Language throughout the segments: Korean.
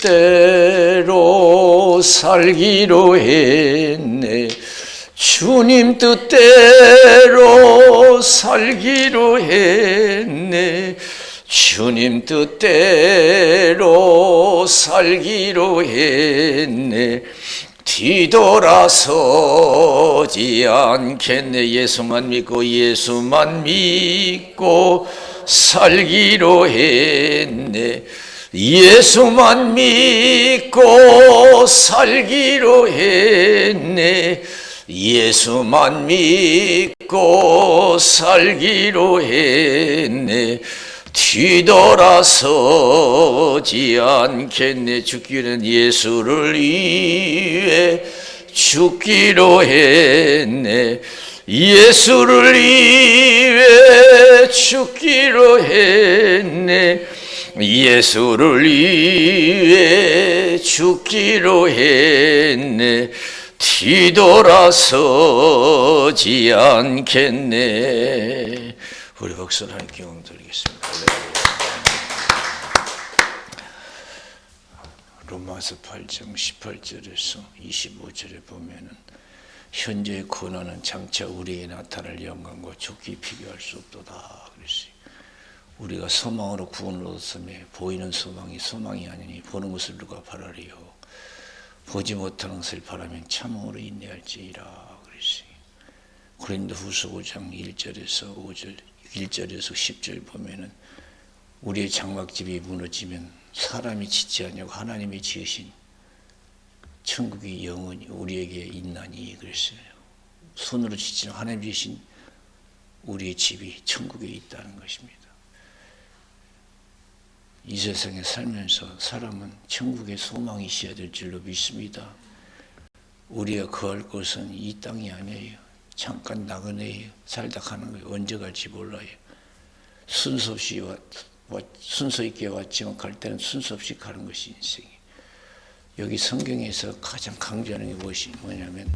뜻대로 살기로 했네. 주님 뜻대로 살기로 했네. 주님 뜻대로 살기로 했네. 뒤돌아서지 않겠네. 예수만 믿고 살기로 했네. 예수만 믿고 살기로 했네. 예수만 믿고 살기로 했네. 뒤돌아서지 않겠네. 죽기는 예수를 위해 죽기로 했네. 예수를 위해 죽기로 했네. 예수를 위해 죽기로 했네. 뒤돌아서지 않겠네. 우리 박수를 하는 경험 드리겠습니다. 로마서 8장 18절에서 25절에 보면은 현재의 고난은 장차 우리에게 나타날 영광과 좋게 비교할 수 없도다 그랬어요. 우리가 소망으로 구원을 얻었음에 보이는 소망이 소망이 아니니 보는 것을 누가 바라리요. 보지 못하는 것을 바라면 참으로 인내할지니라 그랬어요. 고린도후서 5장 1절에서 5절 1절에서 10절 보면은 우리의 장막집이 무너지면 사람이 짓지 아니하고 하나님이 지으신 천국의 영원히 우리에게 있나니 그랬어요. 손으로 짓지 않은 하나님이 지으신 우리의 집이 천국에 있다는 것입니다. 이 세상에 살면서 사람은 천국의 소망이 있어야 될 줄로 믿습니다. 우리가 거할 곳은 이 땅이 아니에요. 잠깐 나그네예요. 살다 가는 거예요. 언제 갈지 몰라요. 순서 있게 왔지만 갈 때는 순서 없이 가는 것이 인생이에요. 여기 성경에서 가장 강조하는 게 뭐냐면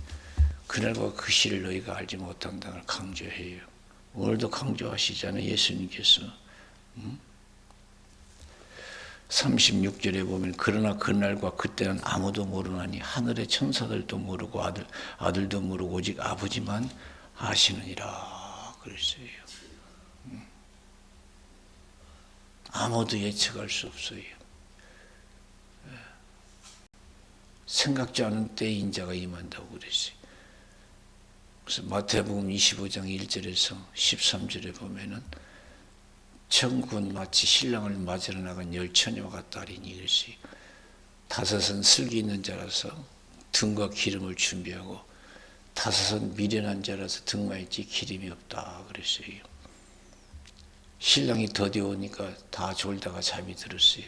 그날과 그 시를 너희가 알지 못한다는 걸 강조해요. 오늘도 강조하시잖아요. 예수님께서 36절에 보면 그러나 그날과 그때는 아무도 모르나니 하늘의 천사들도 모르고 아들도 모르고 오직 아버지만 아시느니라 그랬어요. 아무도 예측할 수 없어요. 생각지 않은 때에 인자가 임한다고 그랬어요. 그래서 마태복음 25장 1절에서 13절에 보면은 천국은 마치 신랑을 맞으러 나간 열처녀와 같다 하리니 그랬어요. 다섯은 슬기 있는 자라서 등과 기름을 준비하고 다섯은 미련한 자라서 등만 있지 기름이 없다 그랬어요. 신랑이 더디 오니까 다 졸다가 잠이 들었어요.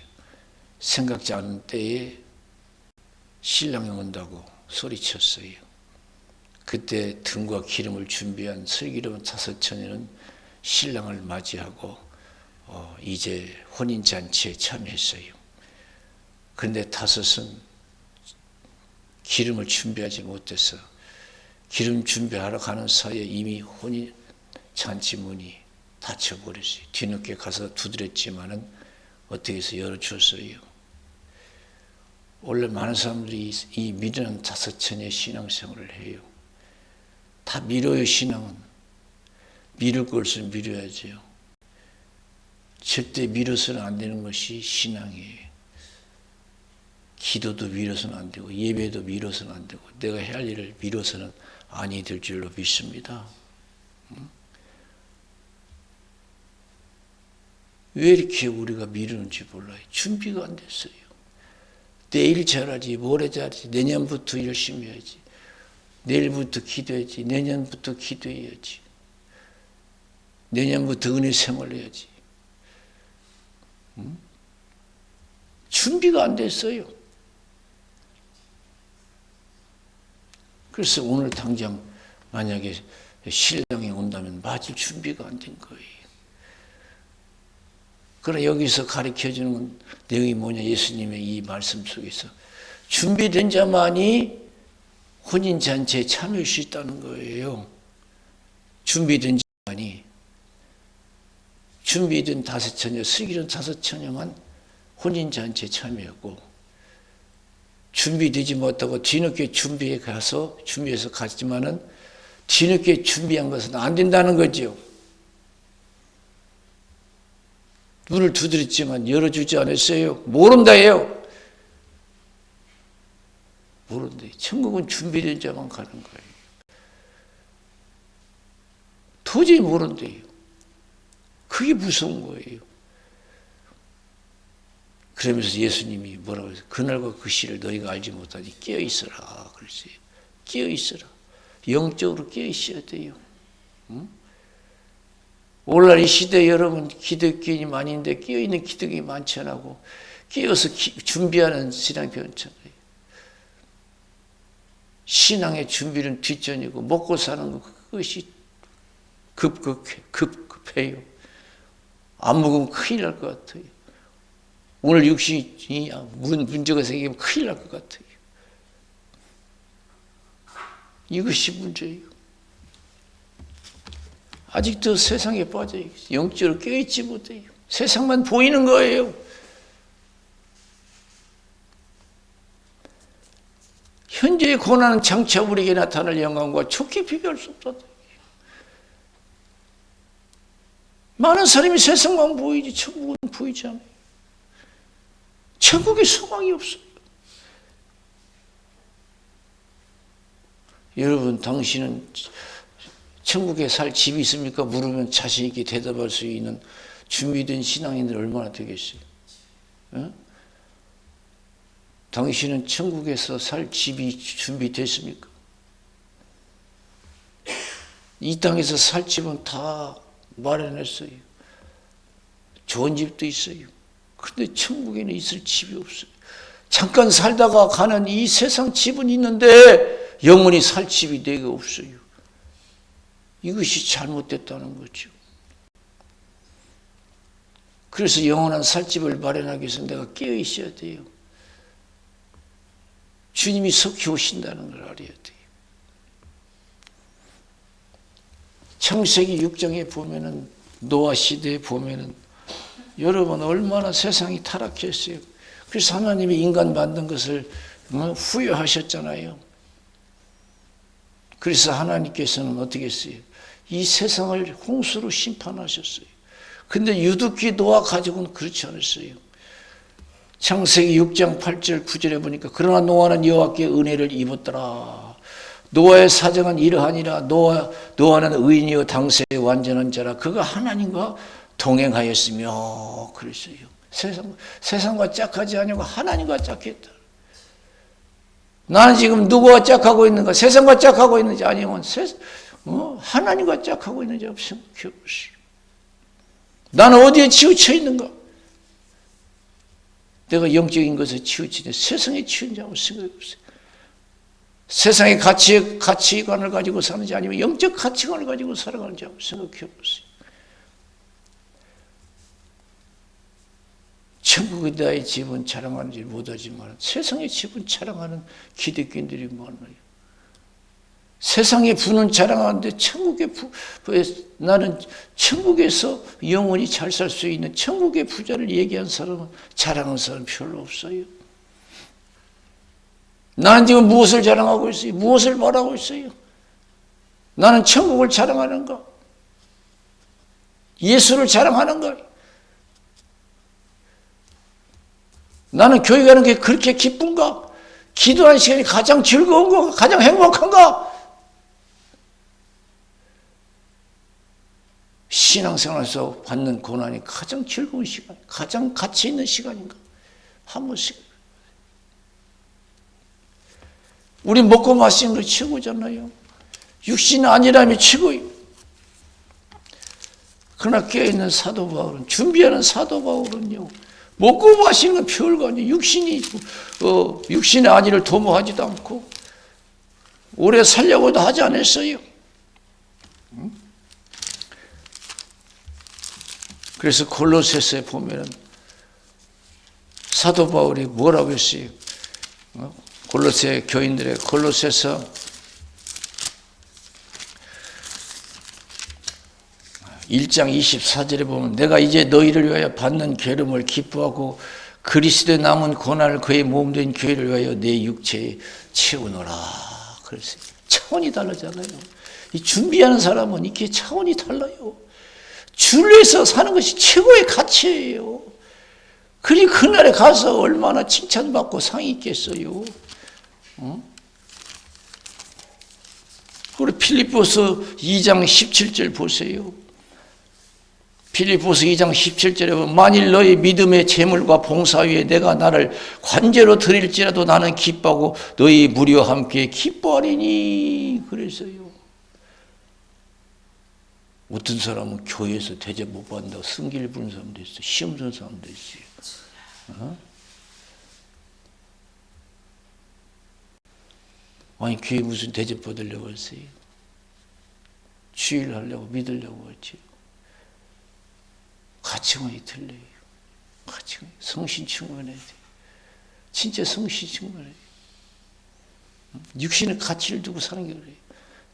생각지 않은 때에 신랑이 온다고 소리쳤어요. 그때 등과 기름을 준비한 슬기로운 다섯 처녀는 신랑을 맞이하고 이제 혼인잔치에 참여했어요. 그런데 다섯은 기름을 준비하지 못해서 기름 준비하러 가는 사이에 이미 혼인잔치 문이 닫혀버렸어요. 뒤늦게 가서 두드렸지만은 어떻게 해서 열어줬어요. 원래 많은 사람들이 이 미련한 다섯 처녀의 신앙생활을 해요. 다 미뤄요. 신앙은 미룰 것을 미뤄야죠. 절대 미뤄서는 안 되는 것이 신앙이에요. 기도도 미뤄서는 안 되고 예배도 미뤄서는 안 되고 내가 해야 할 일을 미뤄서는 아니 될 줄로 믿습니다. 왜 이렇게 우리가 미루는지 몰라요. 준비가 안 됐어요. 내일 잘하지, 모레 잘하지, 내년부터 열심히 해야지, 내일부터 기도해야지, 내년부터 기도해야지, 내년부터 은혜 생활해야지. 준비가 안 됐어요. 그래서 오늘 당장 만약에 신랑이 온다면 맞을 준비가 안 된 거예요. 그러나 여기서 가르쳐주는 내용이 뭐냐, 예수님의 이 말씀 속에서 준비된 자만이 혼인잔치에 참여할 수 있다는 거예요. 준비된 자만이, 준비된 다섯 처녀, 슬기로운 다섯 처녀만 혼인잔치에 참여하고 준비되지 못하고 뒤늦게 준비해서 갔지만은 뒤늦게 준비한 것은 안 된다는 거죠. 문을 두드렸지만 열어주지 않았어요. 모른다예요. 모른다. 천국은 준비된 자만 가는 거예요. 도저히 모른대요. 그게 무서운 거예요. 그러면서 예수님이 뭐라고 했어요? 그날과 그 시를 너희가 알지 못하니 깨어있어라 그랬어요. 깨어있어라. 영적으로 깨어있어야 돼요. 응? 오늘날 이 시대에 여러분 기독교인이 많은데 깨어있는 기독교인이 많지 않고 깨어서 준비하는 신앙 변천이에요. 신앙의 준비는 뒷전이고 먹고 사는 것 그것이 급해요. 안 먹으면 큰일 날 것 같아요. 오늘 육신이 문제가 생기면 큰일 날 것 같아요. 이것이 문제예요. 아직도 세상에 빠져 영적으로 깨어있지 못해요. 세상만 보이는 거예요. 현재의 고난은 장차 우리에게 나타날 영광과 좋게 비교할 수 없다. 많은 사람이 세상만 보이지 천국은 보이지 않아요. 천국에 소망이 없어요. 여러분 당신은 천국에 살 집이 있습니까? 물으면 자신 있게 대답할 수 있는 준비된 신앙인들 얼마나 되겠어요? 어? 당신은 천국에서 살 집이 준비됐습니까? 이 땅에서 살 집은 다 마련했어요. 좋은 집도 있어요. 그런데 천국에는 있을 집이 없어요. 잠깐 살다가 가는 이 세상 집은 있는데 영원히 살 집이 내게 없어요. 이것이 잘못됐다는 거죠. 그래서 영원한 살집을 마련하기 위해서 내가 깨어 있어야 돼요. 주님이 속히 오신다는 걸 알아야 돼요. 창세기 6장에 보면은 노아 시대에 보면은 여러분 얼마나 세상이 타락했어요. 그래서 하나님이 인간 만든 것을 후회하셨잖아요. 그래서 하나님께서는 어떻게 했어요? 이 세상을 홍수로 심판하셨어요. 근데 유독히 노아 가족은 그렇지 않았어요. 창세기 6장 8절 9절에 보니까 그러나 노아는 여호와께 은혜를 입었더라. 노아의 사정은 이러하니라. 노아는 의인이요 당세의 완전한 자라. 그가 하나님과 동행하였으며 그랬어요. 세상과 짝하지 아니고 하나님과 짝했다. 나는 지금 누구와 짝하고 있는가? 세상과 짝하고 있는지 아니면 하나님과 짝하고 있는지 한번 생각해 보시오. 나는 어디에 치우쳐 있는가? 내가 영적인 것에 치우치는데 세상에 치우는지 한번 생각해 보세요. 세상의 가치관을 가지고 사는지 아니면 영적 가치관을 가지고 살아가는지 한번 생각해 보세요. 천국의 나의 집은 자랑하는지 못하지만 세상의 집은 자랑하는 기독교인들이 많아요. 세상의 부는 자랑하는데 나는 천국에서 영원히 잘 살 수 있는 천국의 부자를 얘기한 사람은 자랑하는 사람 별로 없어요. 나는 지금 무엇을 자랑하고 있어요? 무엇을 말하고 있어요? 나는 천국을 자랑하는가? 예수를 자랑하는가? 나는 교회 가는 게 그렇게 기쁜가? 기도하는 시간이 가장 즐거운가? 가장 행복한가? 신앙생활에서 받는 고난이 가장 즐거운 시간, 가장 가치 있는 시간인가? 한 번씩. 우리 먹고 마시는 거 최고잖아요. 육신 아니라면 최고예요. 그러나 깨어있는 사도 바울은, 준비하는 사도 바울은요, 먹고 마시는 건 별거 아니에요. 육신의 안위를 도모하지도 않고, 오래 살려고도 하지 않았어요. 그래서 골로새서에 보면은 사도 바울이 뭐라고 했어요? 골로새 교인들의 골로새서 1장 24절에 보면 내가 이제 너희를 위하여 받는 괴름을 기뻐하고 그리스도의 남은 고난을 그의 몸된 교회를 위하여 내 육체에 채우노라. 그래서 차원이 다르잖아요. 이 준비하는 사람은 이렇게 차원이 달라요. 주를 위해서 사는 것이 최고의 가치예요. 그리 그날에 가서 얼마나 칭찬받고 상이 있겠어요. 우리 필립보서 2장 17절 보세요. 필립보서 2장 17절에 보면 만일 너희 믿음의 재물과 봉사 위에 내가 나를 관제로 드릴지라도 나는 기뻐하고 너희 무리와 함께 기뻐하리니. 그래서요. 어떤 사람은 교회에서 대접 못 받는다고 승기를 부는 사람도 있어요. 시험 주는 사람도 있어요. 아니 교회 무슨 대접 받으려고 했어요? 주일 하려고 믿으려고 했지. 가치관이 틀려요. 가치관. 성신 충만해야 돼. 진짜 성신 충만해야 돼. 육신의 가치를 두고 사는 게 그래요.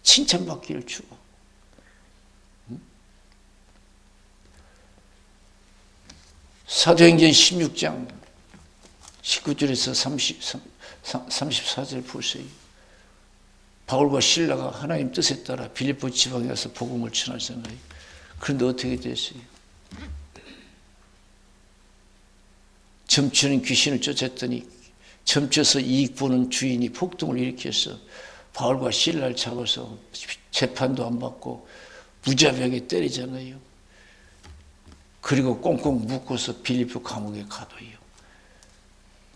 칭찬받기를 주고. 사도행전 16장 19절에서 34절 보세요. 바울과 실라가 하나님 뜻에 따라 빌립보 지방에 가서 복음을 전하잖아요. 그런데 어떻게 됐어요? 점치는 귀신을 쫓았더니 점쳐서 이익 보는 주인이 폭동을 일으켜서 바울과 실라를 잡아서 재판도 안 받고 무자비하게 때리잖아요. 그리고 꽁꽁 묶어서 빌립보 감옥에 가둬요.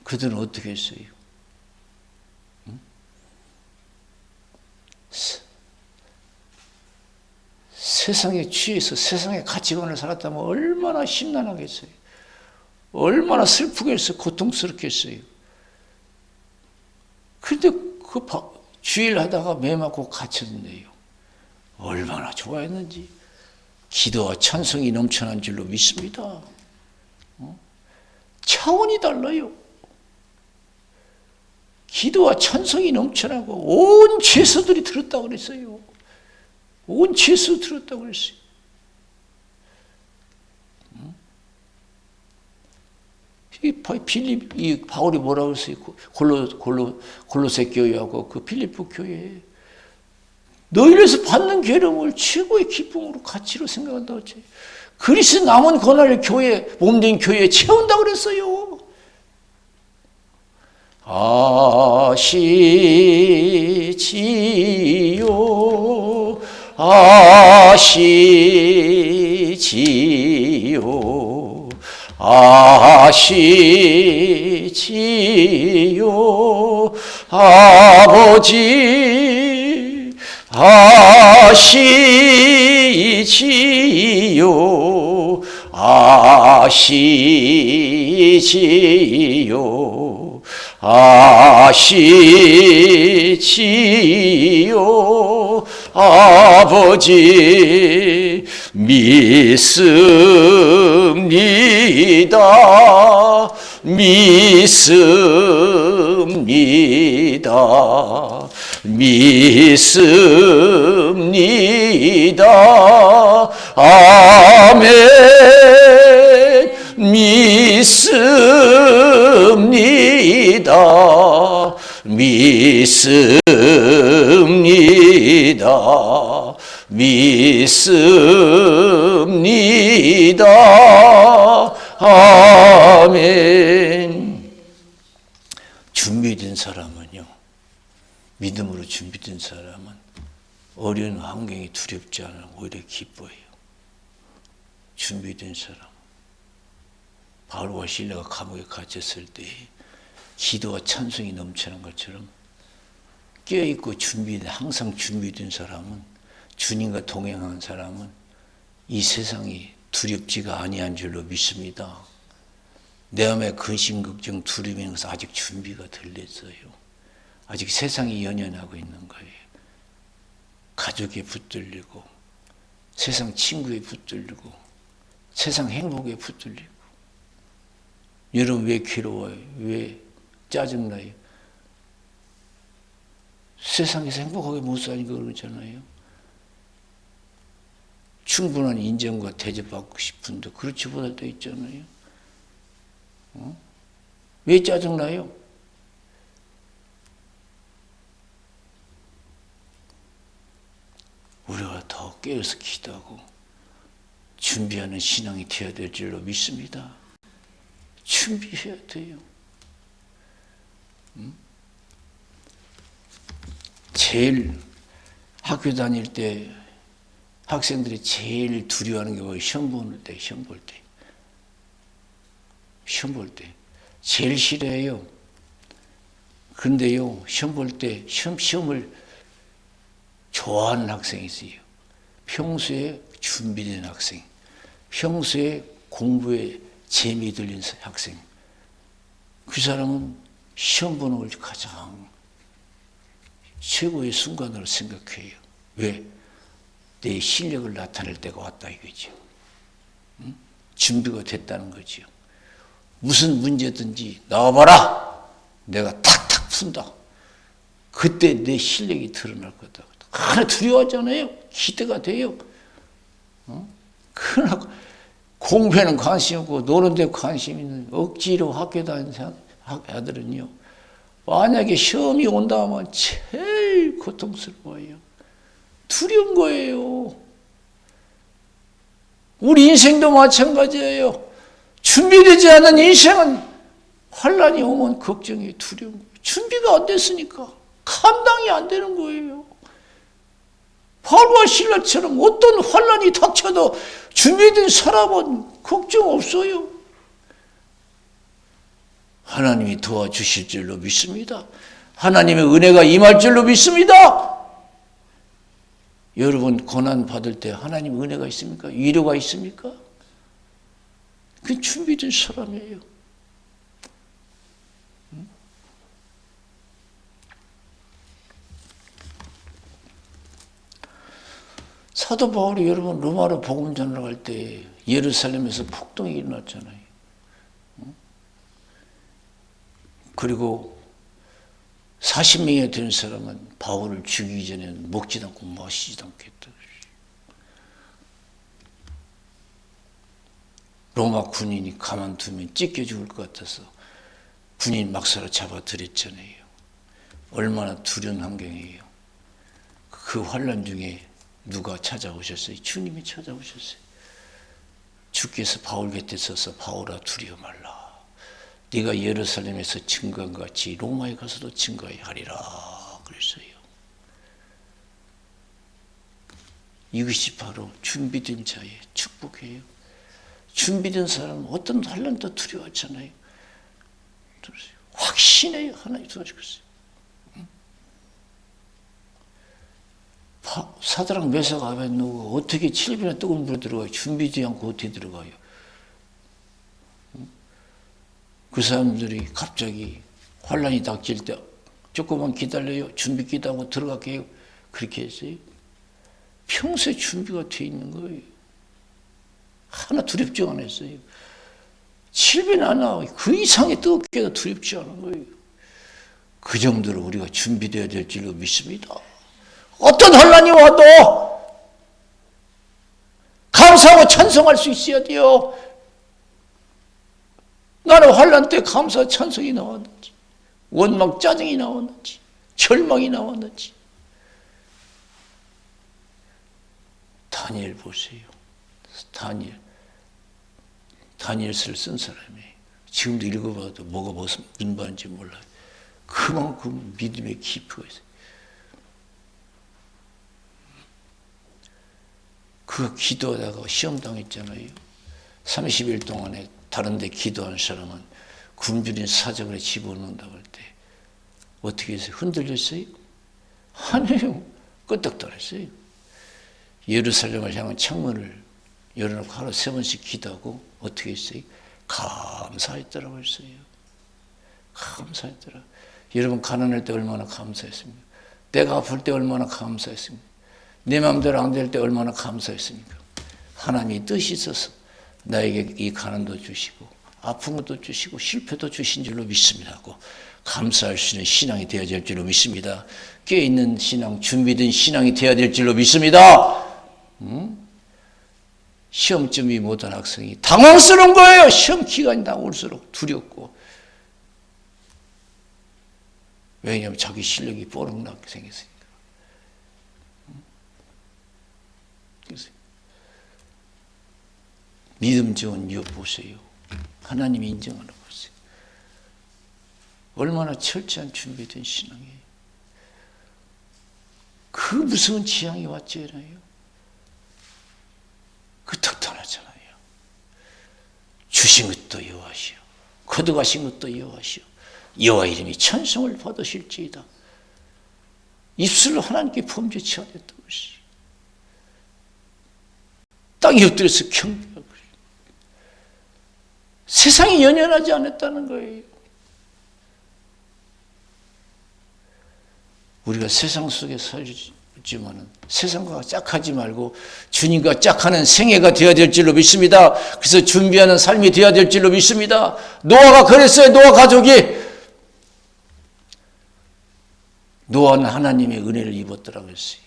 그들은 어떻게 했어요? 세상에 취해서 세상의 가치관을 살았다면 얼마나 심란하겠어요. 얼마나 슬프겠어요. 고통스럽겠어요. 그런데 그 주일 하다가 매 맞고 갇혔는데요. 얼마나 좋아했는지. 기도와 찬송이 넘쳐난 줄로 믿습니다. 차원이 달라요. 기도와 찬송이 넘쳐나고 온 죄수들이 들었다고 그랬어요. 온 죄수 들었다고 그랬어요. 이 바울이 뭐라고 했어요? 골로새 교회하고 그 필립보 교회. 너희에서 받는 괴로움을 최고의 기쁨으로 가치로 생각한다고 했죠. 그리스도 남은 고난을 교회, 몸된 교회에 채운다고 그랬어요. 아시지요, 아시지요, 아시지요, 아버지 아시지요, 아시지요, 아시지요, 아버지 믿습니다, 믿습니다, 믿습니다, 아멘. 믿습니다, 믿습니다, 믿습니다, 아멘. 준비된 사람은요, 믿음으로 준비된 사람은 어려운 환경이 두렵지 않아 오히려 기뻐해요. 준비된 사람. 바울과 실라가 감옥에 갇혔을 때 기도와 찬송이 넘치는 것처럼 깨어있고 항상 준비된 사람은, 주님과 동행한 사람은 이 세상이 두렵지가 아니한 줄로 믿습니다. 내 마음에 근심, 걱정, 두려움이 있는 것은 아직 준비가 덜 됐어요. 아직 세상이 연연하고 있는 거예요. 가족에 붙들리고, 세상 친구에 붙들리고, 세상 행복에 붙들리고. 여러분 왜 괴로워요? 왜 짜증나요? 세상에서 행복하게 못 사니까 그러잖아요. 충분한 인정과 대접받고 싶은데 그렇지 못할 때 있잖아요. 왜 짜증나요? 우리가 더 깨어서 기도하고 준비하는 신앙이 되어야 될 줄로 믿습니다. 준비해야 돼요. 제일 학교 다닐 때 학생들이 제일 두려워하는 게 뭐예요? 시험 볼 때. 시험 볼 때. 제일 싫어해요. 그런데요, 시험 볼 때 시험을 좋아하는 학생이 있어요. 평소에 준비된 학생, 평소에 공부에 재미 들린 학생. 그 사람은 시험 보는 걸 가장 최고의 순간으로 생각해요. 왜? 내 실력을 나타낼 때가 왔다 이거죠. 응? 준비가 됐다는 거죠. 무슨 문제든지 나와봐라. 내가 탁탁 푼다. 그때 내 실력이 드러날 거다. 하나 두려워하잖아요. 기대가 돼요. 그러나 공부에는 관심 없고 노는 데 관심 있는 억지로 학교 다니는 아들은요. 만약에 시험이 온다 하면 제일 고통스러워요. 두려운 거예요. 우리 인생도 마찬가지예요. 준비되지 않은 인생은 환란이 오면 걱정이 두려운 거예요. 준비가 안 됐으니까 감당이 안 되는 거예요. 바울과 실라처럼 어떤 환란이 닥쳐도 준비된 사람은 걱정 없어요. 하나님이 도와주실 줄로 믿습니다. 하나님의 은혜가 임할 줄로 믿습니다. 여러분 고난 받을 때 하나님 은혜가 있습니까? 위로가 있습니까? 그게 준비된 사람이에요. 사도 바울이 여러분 로마로 복음 전하러 갈 때 예루살렘에서 폭동이 일어났잖아요. 그리고 40명이 되는 사람은 바울을 죽이기 전에는 먹지도 않고 마시지도 않겠다. 로마 군인이 가만두면 찢겨 죽을 것 같아서 군인 막사로 잡아들였잖아요. 얼마나 두려운 환경이에요. 그 환란 중에 누가 찾아오셨어요? 주님이 찾아오셨어요. 주께서 바울 곁에 서서 바울아 두려워 말라. 네가 예루살렘에서 증거한 것 같이 로마에 가서도 증거해야 하리라 그랬어요. 이것이 바로 준비된 자의 축복이에요. 준비된 사람은 어떤 환란도 두려워하잖아요. 확신해요. 하나님 도와주겠어요. 사드락 메삭 아벳느고가 어떻게 7일이나 뜨거운 물에 들어가요? 준비되지 않고 어떻게 들어가요? 그 사람들이 갑자기 환란이 닥칠 때 조금만 기다려요. 준비 기도하고 들어갈게요. 그렇게 했어요. 평소에 준비가 돼 있는 거예요. 하나 두렵지 않았어요. 7배 하나 그 이상의 뜨겁게도 두렵지 않은 거예요. 그 정도로 우리가 준비되어야 될 줄로 믿습니다. 어떤 환란이 와도 감사하고 찬송할 수 있어야 돼요. 나는 환란 때 감사 찬송이 나왔는지, 원망 짜증이 나왔는지, 절망이 나왔는지. 다니엘 보세요. 다니엘서를 쓴 사람이에요. 지금도 읽어봐도 뭐가 무슨 말인지 몰라요. 그만큼 믿음의 깊이가 있어요. 그 기도하다가 시험 당했잖아요. 30일 동안에 다른 데 기도한 사람은 굶주린 사정을 집어넣는다고 할 때 어떻게 했어요? 흔들렸어요? 아니에요. 끄떡거렸어요. 예루살렘을 향한 창문을 열어놓고 하루 3번씩 기도하고 어떻게 했어요? 감사했더라고 했어요. 감사했더라. 여러분 가난할 때 얼마나 감사했습니까? 내가 아플 때 얼마나 감사했습니까? 내 마음대로 안 될 때 얼마나 감사했습니까? 하나님이 뜻이 있어서 나에게 이 가난도 주시고 아픈 것도 주시고 실패도 주신 줄로 믿습니다 하고 감사할 수 있는 신앙이 되어야 될 줄로 믿습니다. 깨어있는 신앙, 준비된 신앙이 되어야 될 줄로 믿습니다. 시험 준비 못한 학생이 당황스러운 거예요. 시험 기간이 다가올수록 두렵고 왜냐하면 자기 실력이 뽀록나게 생겼으니까. 그래서 믿음 좋은 욥 보세요. 하나님이 인정하는 보세요. 얼마나 철저한 준비된 신앙이에요. 그 무서운 지향이 왔잖아요. 그 덕탄하잖아요. 주신 것도 여호와시오, 거둬가신 것도 여호와시오, 여호와 이름이 찬송을 받으실지이다. 입술로 하나님께 범죄치 않았던 것이 땅에 엎드려서 경배하고 세상이 연연하지 않았다는 거예요. 우리가 세상 속에 살지만은 세상과 짝하지 말고 주님과 짝하는 생애가 되어야 될 줄로 믿습니다. 그래서 준비하는 삶이 되어야 될 줄로 믿습니다. 노아가 그랬어요. 노아 가족이. 노아는 하나님의 은혜를 입었더라고 했어요.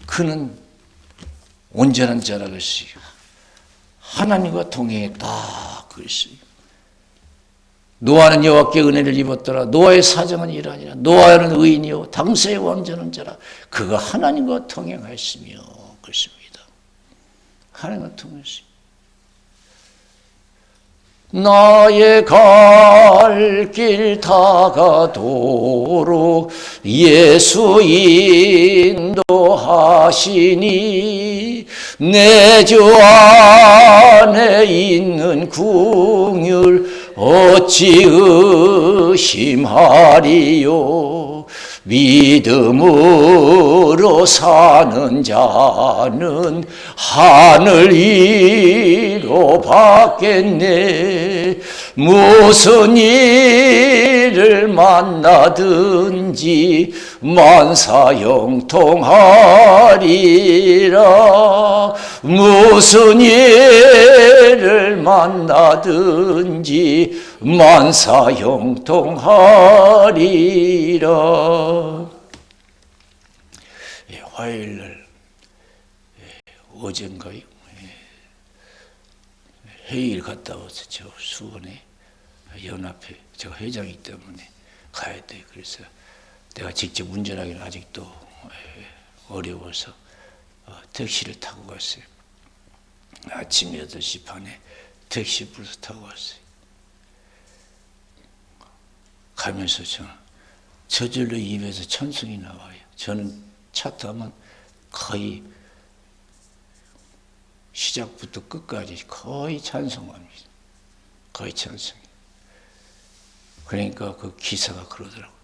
그는 온전한 자라고 했어요. 하나님과 동행했다 그랬어요. 노아는 여호와께 은혜를 입었더라. 노아의 사정은 이러하니라. 노아는 의인이요 당세의 왕자는 자라. 그가 하나님과 동행하였으며 그렇습니다. 하나님과 동행했습니다. 나의 갈 길 다가도록 예수 인도하시니 내 주 안에 있는 긍휼 어찌 의심하리요. 믿음으로 사는 자는 하늘 위로 받겠네. 무슨 일을 만나든지 만사형통하리라. 무슨 일을 만나든지 만사형통하리라. 화요일날 어젠가요? 회의를 갔다 와서 저 수원에 연합회 제가 회장이기 때문에 가야 돼. 그래서 내가 직접 운전하기는 아직도 어려워서 택시를 타고 갔어요. 아침 8시 반에 택시 불러서 타고 갔어요. 가면서 저절로 입에서 찬송이 나와요. 저는 차 타면 거의 시작부터 끝까지 거의 찬송합니다. 거의 찬송. 그러니까 그 기사가 그러더라고요.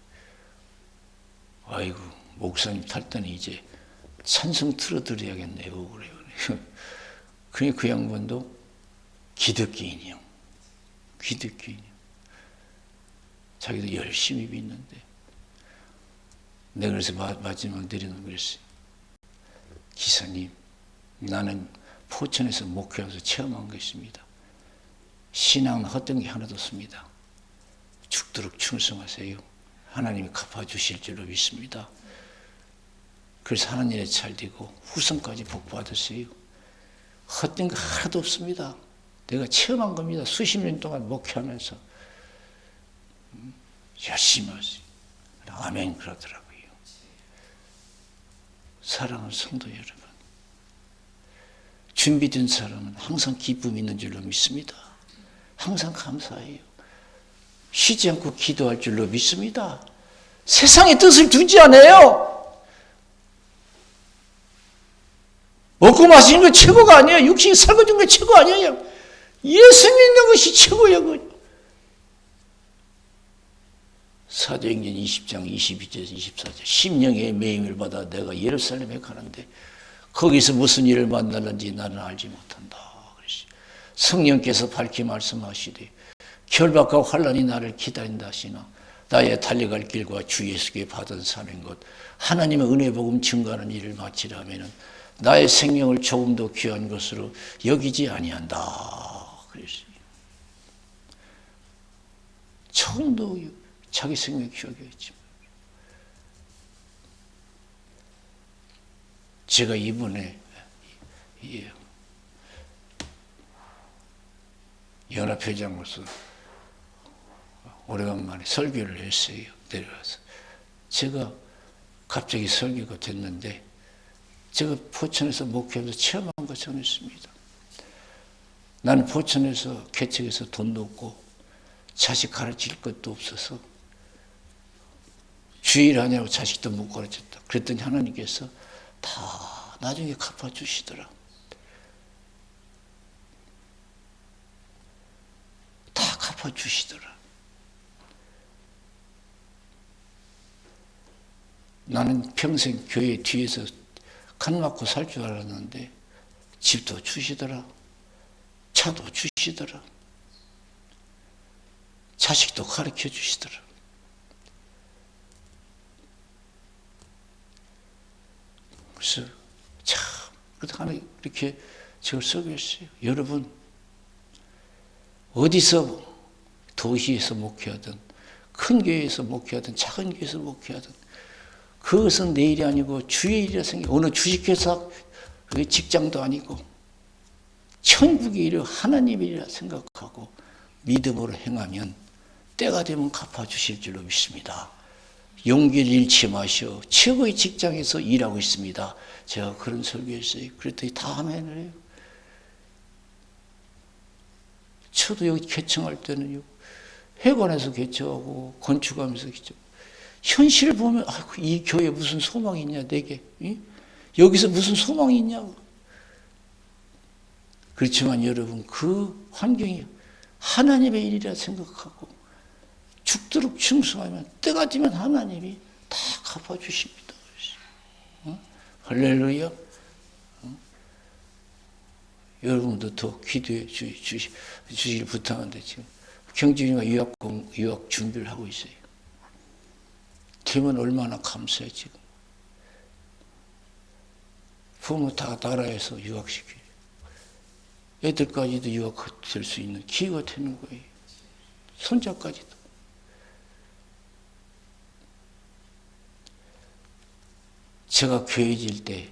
아이고 목사님 탈 때는 이제 찬송 틀어드려야겠네요. 그래요. 그러니까 그 양반도 기독교인이요. 기독교인이요. 자기도 열심히 믿는데 내가 그래서 마지막 내려놓은 그랬어요. 기사님, 나는 포천에서 목회하면서 체험한 것입니다. 신앙은 헛된 게 하나도 없습니다. 죽도록 충성하세요. 하나님이 갚아주실 줄로 믿습니다. 그래서 하는 일에 잘되고 후손까지 복 받으세요. 헛된 거 하나도 없습니다. 내가 체험한 겁니다. 수십 년 동안 목회하면서 열심히 하세요. 아멘 그러더라고요. 사랑하는 성도 여러분, 준비된 사람은 항상 기쁨이 있는 줄로 믿습니다. 항상 감사해요. 쉬지 않고 기도할 줄로 믿습니다. 세상의 뜻을 두지 않아요. 먹고 마시는 게 최고가 아니에요. 육신이 살궈준 게 최고 아니에요. 예수 믿는 것이 최고예요. 사도행전 20장 22절에서 24절 심령의 매임을 받아 내가 예루살렘에 가는데 거기서 무슨 일을 만나는지 나는 알지 못한다. 성령께서 밝히 말씀하시되 결박과 환난이 나를 기다린다 하시나 나의 달려갈 길과 주 예수께 받은 사는 것 하나님의 은혜 복음 증거하는 일을 마치라 하면은 나의 생명을 조금도 귀한 것으로 여기지 아니한다. 그랬어요. 조금도 자기 생명 귀하게 했지만 제가 이번에 연합회장으로서 오래간만에 설교를 했어요. 내려가서. 제가 갑자기 설교가 됐는데 제가 포천에서 목회하면서 체험한 거 전했습니다. 나는 포천에서 개척해서 돈도 없고 자식 가르칠 것도 없어서 주일 하냐고 자식도 못 가르쳤다. 그랬더니 하나님께서 다 나중에 갚아주시더라. 다 갚아주시더라. 나는 평생 교회 뒤에서 칸 맞고 살 줄 알았는데 집도 주시더라. 차도 주시더라. 자식도 가르쳐 주시더라. 그래서 참 하나 이렇게 저를 써주셨어요. 여러분 어디서 도시에서 목회하든 큰 교회에서 목회하든 작은 교회에서 목회하든 그것은 내일이 아니고 주의 일이라 생각. 어느 주식회사 직장도 아니고 천국의 일을 하나님의 일이라 생각하고 믿음으로 행하면 때가 되면 갚아주실 줄로 믿습니다. 용기를 잃지 마시오. 최고의 직장에서 일하고 있습니다. 제가 그런 설교했어요. 그랬더니 다 아멘을 해요. 저도 여기 개청할 때는요. 회관에서 개청하고 건축하면서 개청. 현실을 보면 이 교회에 무슨 소망이 있냐 내게. 여기서 무슨 소망이 있냐고. 그렇지만 여러분 그 환경이 하나님의 일이라 생각하고 죽도록 충성하면 때가 되면 하나님이 다 갚아주십니다. 할렐루야. 여러분도 더 기도해 주시길 부탁하는데 지금 경진이가 유학 준비를 하고 있어요. 되면 얼마나 감사해 지금. 부모 다 나라에서 유학시켜요. 애들까지도 유학될 수 있는 기회가 되는 거예요. 손자까지도. 제가 교회 질 때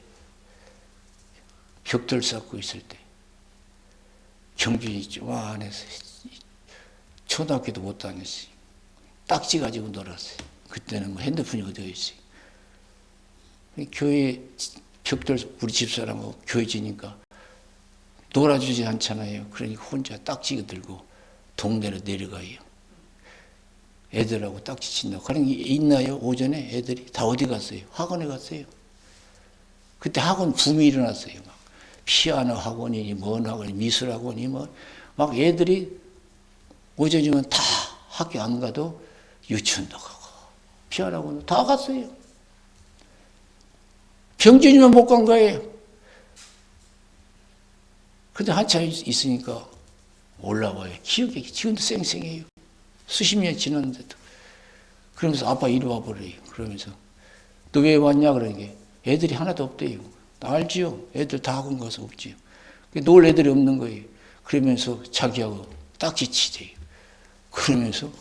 벽돌 쌓고 있을 때 경준이 조만해서 초등학교도 못 다녔어요. 딱지 가지고 놀았어요. 그때는 뭐 핸드폰이 어디가 있어요. 교회 벽돌 우리 집사람하고 교회 지니까 놀아주지 않잖아요. 그러니까 혼자 딱지 들고 동네로 내려가요. 애들하고 딱지 친다고. 그런 게 있나요? 오전에 애들이 다 어디 갔어요? 학원에 갔어요. 그때 학원 붐이 일어났어요. 막 피아노 학원이니 뭔 학원이 미술 학원이 막 애들이 오전이면 다 학교 안 가도 유치원도 가고 피아노 학원도 다 갔어요. 병준이만 못 간 거예요. 근데 한참 있으니까 올라와요. 기억이 지금도 쌩쌩해요. 수십 년이 지났는데도. 그러면서 아빠 이리 와버려요. 그러면서 너 왜 왔냐 그러니까 애들이 하나도 없대요. 알지요. 애들 다 학원 가서 없지요. 놀 애들이 없는 거예요. 그러면서 자기하고 딱지 치대요. 그러면서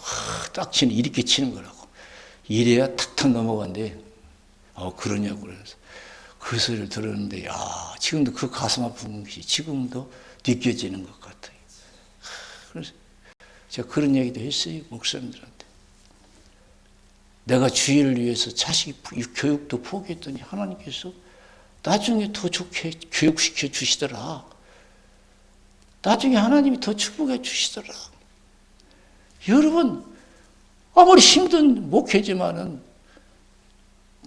딱지는 이렇게 치는 거라고. 이래야 탁탁 넘어간대. 그러냐고 그래서 그 소리를 들었는데 지금도 그 가슴 아픈 것이 지금도 느껴지는 것 같아요. 그래서 제가 그런 얘기도 했어요. 목사님들한테. 내가 주의를 위해서 자식 교육도 포기했더니 하나님께서 나중에 더 좋게 교육시켜 주시더라. 나중에 하나님이 더 축복해 주시더라. 여러분 아무리 힘든 목회지만은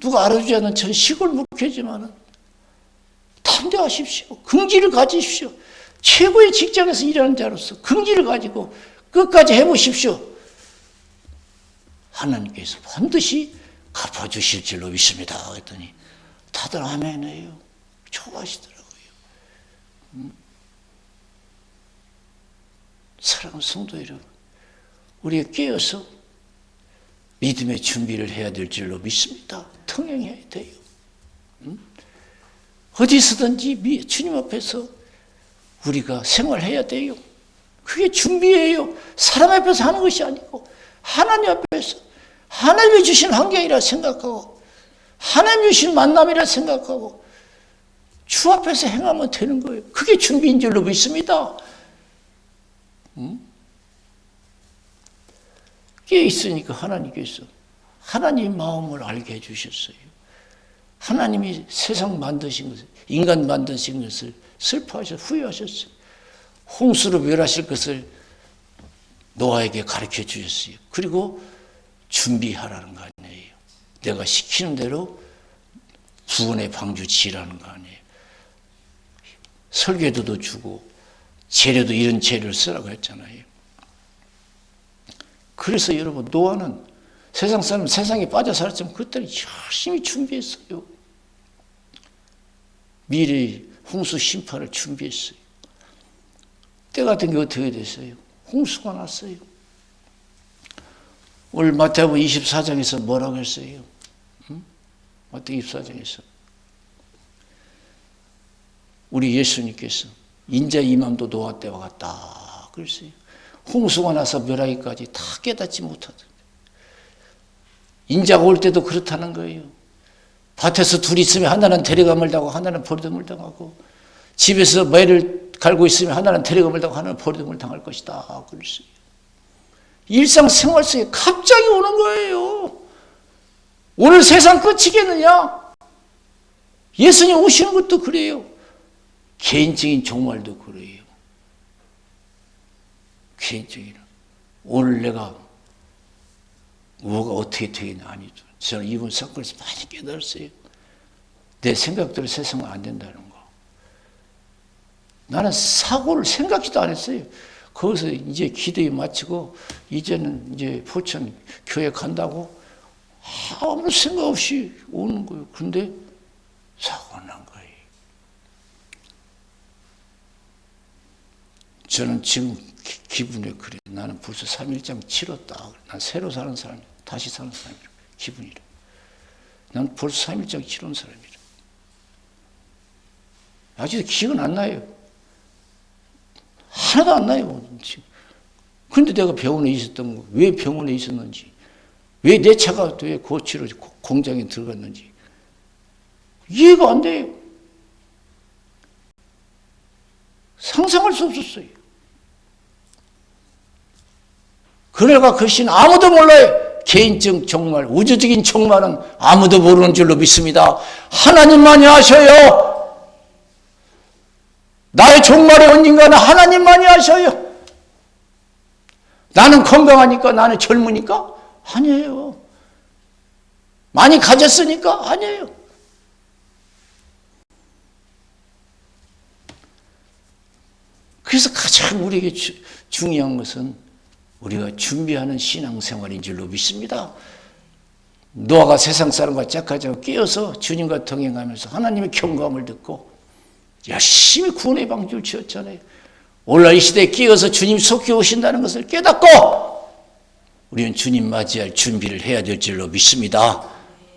누가 알아주지 않는 전 시골 목회지만은 담대하십시오. 긍지를 가지십시오. 최고의 직장에서 일하는 자로서 긍지를 가지고 끝까지 해보십시오. 하나님께서 반드시 갚아주실 줄로 믿습니다. 그랬더니 다들 아멘해요. 좋아하시더라고요. 사랑하는 성도 여러분, 우리가 깨어서 믿음의 준비를 해야 될 줄로 믿습니다. 통행해야 돼요. 어디서든지 주님 앞에서 우리가 생활해야 돼요. 그게 준비예요. 사람 앞에서 하는 것이 아니고 하나님 앞에서 하나님이 주신 환경이라 생각하고 하나님이 주신 만남이라 생각하고 주 앞에서 행하면 되는 거예요. 그게 준비인 줄로 믿습니다. 깨어 있으니까 하나님께서 하나님 마음을 알게 해주셨어요. 하나님이 세상 만드신 것을, 인간 만드신 것을 슬퍼하셔서 후회하셨어요. 홍수로 멸하실 것을 노아에게 가르쳐 주셨어요. 그리고 준비하라는 거 아니에요. 내가 시키는 대로 구원의 방주 지으라는 거 아니에요. 설계도도 주고 재료도 이런 재료를 쓰라고 했잖아요. 그래서 여러분, 노아는 세상 사람, 세상에 빠져 살았지만 그때는 열심히 준비했어요. 미래 홍수 심판을 준비했어요. 때가 된 게 어떻게 됐어요? 홍수가 났어요. 오늘 마태복음 24장에서 뭐라고 했어요? 마태복음 24장에서 우리 예수님께서 인자 이맘도 노아 때와 같다 그랬어요. 홍수가 나서 멸하기까지 다 깨닫지 못하던. 인자가 올 때도 그렇다는 거예요. 밭에서 둘이 있으면 하나는 데려감을 당하고 하나는 버림을 당하고, 집에서 매를 갈고 있으면 하나는 데려감을 당하고 하나는 버림을 당할 것이다 그랬어요. 일상생활 속에 갑자기 오는 거예요. 오늘 세상 끝이겠느냐? 예수님 오시는 것도 그래요. 개인적인 종말도 그래요. 개인적인. 오늘 내가 뭐가 어떻게 되겠냐? 아니죠. 저는 이번 사건에서 많이 깨달았어요. 내 생각대로 세상은 안 된다는 거. 나는 사고를 생각지도 안 했어요. 거기서 이제 기도에 마치고 이제는 이제 포천 교회 간다고 아무 생각 없이 오는 거예요. 근데 사고가 난 거예요. 저는 지금 기분이 그래. 나는 벌써 3일장 치렀다. 난 새로 사는 사람이야. 다시 사는 사람이야. 기분이라. 난 벌써 3일장 치른 사람이라. 아직도 기억은 안 나요. 하나도 안 나요. 그런데 내가 병원에 있었던 거, 왜 병원에 있었는지, 왜 내 차가 왜 고치러 공장에 들어갔는지 이해가 안 돼요. 상상할 수 없었어요. 그래가 그 신 아무도 몰라요. 개인적 종말, 우주적인 종말은 아무도 모르는 줄로 믿습니다. 하나님만이 아셔요. 나의 종말이 언젠가는 하나님만이 아셔요. 나는 건강하니까, 나는 젊으니까? 아니에요. 많이 가졌으니까? 아니에요. 그래서 가장 우리에게 중요한 것은 우리가 준비하는 신앙생활인 줄로 믿습니다. 노아가 세상 사람과 짝하자고 깨어서 주님과 동행하면서 하나님의 경고함을 듣고 열심히 구원의 방주를 지었잖아요. 오늘날 이 시대에 끼어서 주님 속히 오신다는 것을 깨닫고 우리는 주님 맞이할 준비를 해야 될 줄로 믿습니다.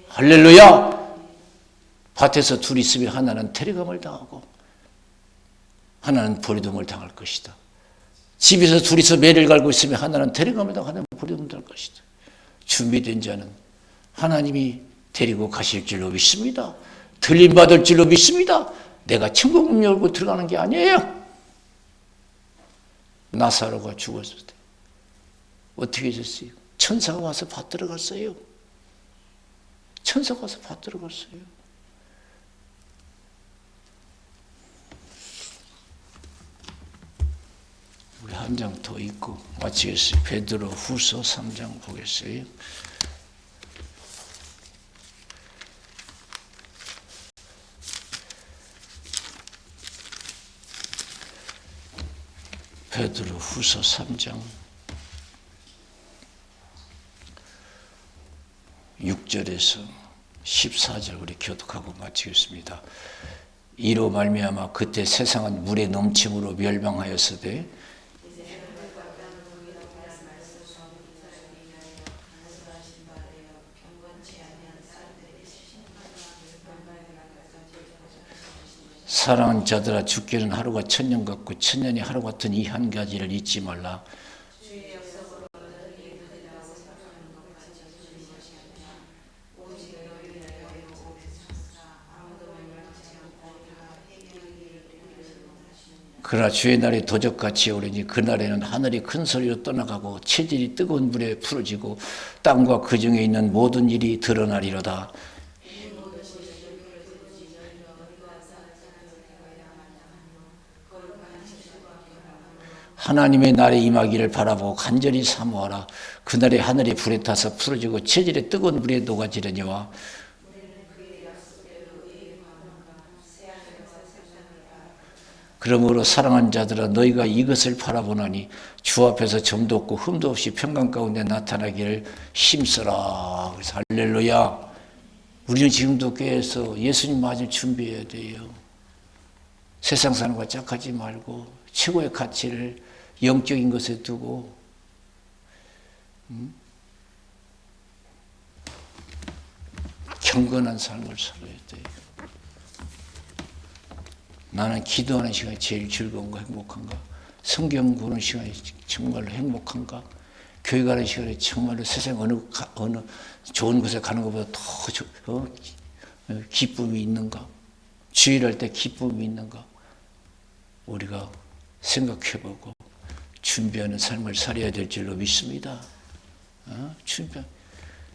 할렐루야. 밭에서 둘이 있으면 하나는 테레감을 당하고 하나는 버리둠을 당할 것이다. 집에서 둘이서 매를 갈고 있으면 하나는 데려가면 하나는 버리면 될 것이다. 준비된 자는 하나님이 데리고 가실 줄로 믿습니다. 들림받을 줄로 믿습니다. 내가 천국 문 열고 들어가는 게 아니에요. 나사로가 죽었을 때 어떻게 됐어요? 천사가 와서 받들어 갔어요. 천사가 와서 받들어 갔어요. 우리 한 장 더 읽고 마치겠어요. 베드로 후서 3장 보겠어요. 베드로 후서 3장 6절에서 14절 우리 교독하고 마치겠습니다. 이로 말미암아 그때 세상은 물의 넘침으로 멸망하였으되 사랑하는 자들아 죽기는 하루가 천년 같고 천년이 하루 같은 이 한 가지를 잊지 말라. 그러나 주의 날이 도적같이 오르니 그날에는 하늘이 큰 소리로 떠나가고 체질이 뜨거운 불에 풀어지고 땅과 그 중에 있는 모든 일이 드러나리로다. 하나님의 날에 임하기를 바라보고 간절히 사모하라. 그날에 하늘이 불에 타서 풀어지고 체질의 뜨거운 불에 녹아지려니와 그러므로 사랑하는 자들아 너희가 이것을 바라보나니 주 앞에서 점도 없고 흠도 없이 평강 가운데 나타나기를 힘써라. 그래서 할렐루야. 우리는 지금도 교회에서 예수님 맞을 준비해야 돼요. 세상 사람과 짝하지 말고 최고의 가치를 영적인 것에 두고 경건한 삶을 살아야 돼요. 나는 기도하는 시간이 제일 즐거운가 행복한가? 성경 보는 시간이 정말로 행복한가? 교회 가는 시간이 정말로 세상 어느 좋은 곳에 가는 것보다 더 기쁨이 있는가? 주일할 때 기쁨이 있는가? 우리가 생각해보고 준비하는 삶을 살아야 될 줄로 믿습니다.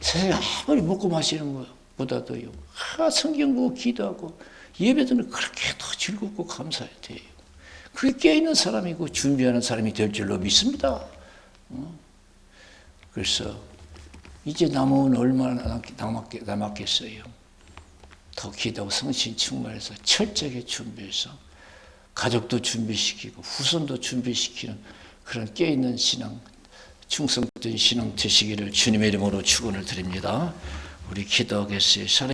세상에 아무리 먹고 마시는 것보다도요. 성경 보고 기도하고 예배드는 그렇게 더 즐겁고 감사해야 돼요. 그게 깨어있는 사람이고 준비하는 사람이 될 줄로 믿습니다. 그래서 이제 남은 얼마나 남았겠어요. 더 기도하고 성신 충만해서 철저하게 준비해서 가족도 준비시키고 후손도 준비시키는 그런 깨어있는 신앙, 충성된 신앙 되시기를 주님의 이름으로 축원을 드립니다. 우리 기도하겠어요.